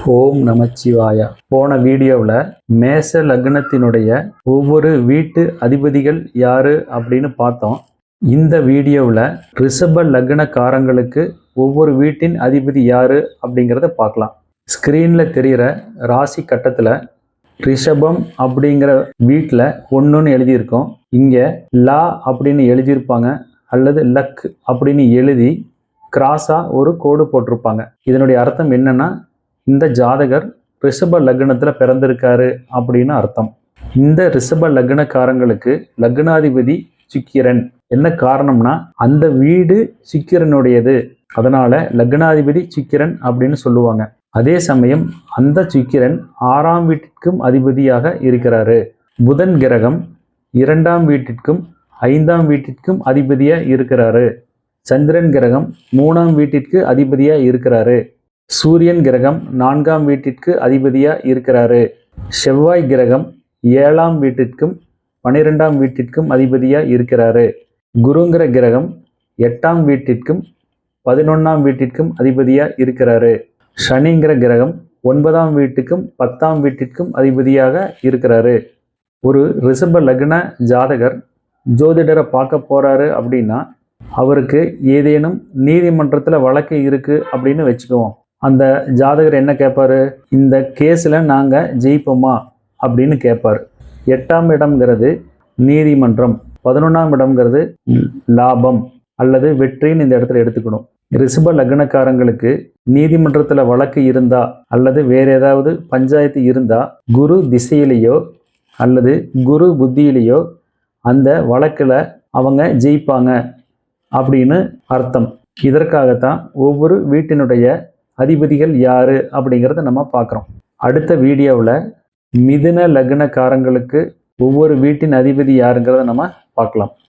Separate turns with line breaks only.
ஓம் நமச்சிவாயா. போன வீடியோவில் மேச லக்னத்தினுடைய ஒவ்வொரு வீட்டு அதிபதிகள் யாரு அப்படின்னு பார்த்தோம். இந்த வீடியோவில் ரிஷப லக்னக்காரங்களுக்கு ஒவ்வொரு வீட்டின் அதிபதி யாரு அப்படிங்கிறத பார்க்கலாம். ஸ்க்ரீனில் தெரிகிற ராசி கட்டத்தில் ரிஷபம் அப்படிங்கிற வீட்டில் ஒன்றுன்னு எழுதியிருக்கோம். இங்கே லா அப்படின்னு எழுதியிருப்பாங்க அல்லது லக் அப்படின்னு எழுதி கிராஸாக ஒரு கோடு போட்டிருப்பாங்க. இதனுடைய அர்த்தம் என்னன்னா, இந்த ஜாதகர் ரிஷப லக்னத்தில் பிறந்திருக்காரு அப்படின்னு அர்த்தம். இந்த ரிஷப லக்னக்காரங்களுக்கு லக்னாதிபதி சுக்கிரன். என்ன காரணம்னா, அந்த வீடு சுக்கிரனுடையது, அதனால லக்னாதிபதி சுக்கிரன் அப்படின்னு சொல்லுவாங்க. அதே சமயம் அந்த சுக்கிரன் 6ஆம் வீட்டிற்கும் அதிபதியாக இருக்கிறாரு. புதன் கிரகம் 2ஆம் வீட்டிற்கும் 5ஆம் வீட்டிற்கும் அதிபதியாக இருக்கிறாரு. சந்திரன் கிரகம் 3ஆம் வீட்டிற்கு அதிபதியாக இருக்கிறாரு. சூரியன் கிரகம் 4ஆம் வீட்டிற்கு அதிபதியாக இருக்கிறாரு. செவ்வாய் கிரகம் 7ஆம் வீட்டிற்கும் 12ஆம் வீட்டிற்கும் அதிபதியாக இருக்கிறாரு. குருங்கிற கிரகம் 8ஆம் வீட்டிற்கும் 11ஆம் வீட்டிற்கும் அதிபதியாக இருக்கிறாரு. சனிங்கிற கிரகம் 9ஆம் வீட்டுக்கும் 10ஆம் வீட்டிற்கும் அதிபதியாக இருக்கிறாரு. ஒரு ரிஷப லக்ன ஜாதகர் ஜோதிடரை பார்க்க போகிறாரு அப்படின்னா, அவருக்கு ஏதேனும் நீதிமன்றத்தில் வழக்கு இருக்குது அப்படின்னு வச்சுக்குவோம். அந்த ஜாதகர் என்ன கேட்பாரு? இந்த கேஸில் நாங்கள் ஜெயிப்போமா அப்படின்னு கேட்பார். 8ஆம் இடம்ங்கிறது நீதிமன்றம், 11ஆம் இடம்ங்கிறது லாபம் அல்லது வெற்றின்னு இந்த இடத்துல எடுத்துக்கணும். ரிஷப லக்னக்காரங்களுக்கு நீதிமன்றத்தில் வழக்கு இருந்தா அல்லது வேற ஏதாவது பஞ்சாயத்து இருந்தா, குரு திசையிலேயோ அல்லது குரு புத்தியிலேயோ அந்த வழக்கில் அவங்க ஜெயிப்பாங்க அப்படின்னு அர்த்தம். இதற்காகத்தான் ஒவ்வொரு வீட்டினுடைய அதிபதிகள் யாரு அப்படிங்கிறத நம்ம பார்க்குறோம். அடுத்த வீடியோவில் மிதுன லக்னக்காரங்களுக்கு ஒவ்வொரு வீட்டின் அதிபதி யாருங்கிறத நம்ம பார்க்கலாம்.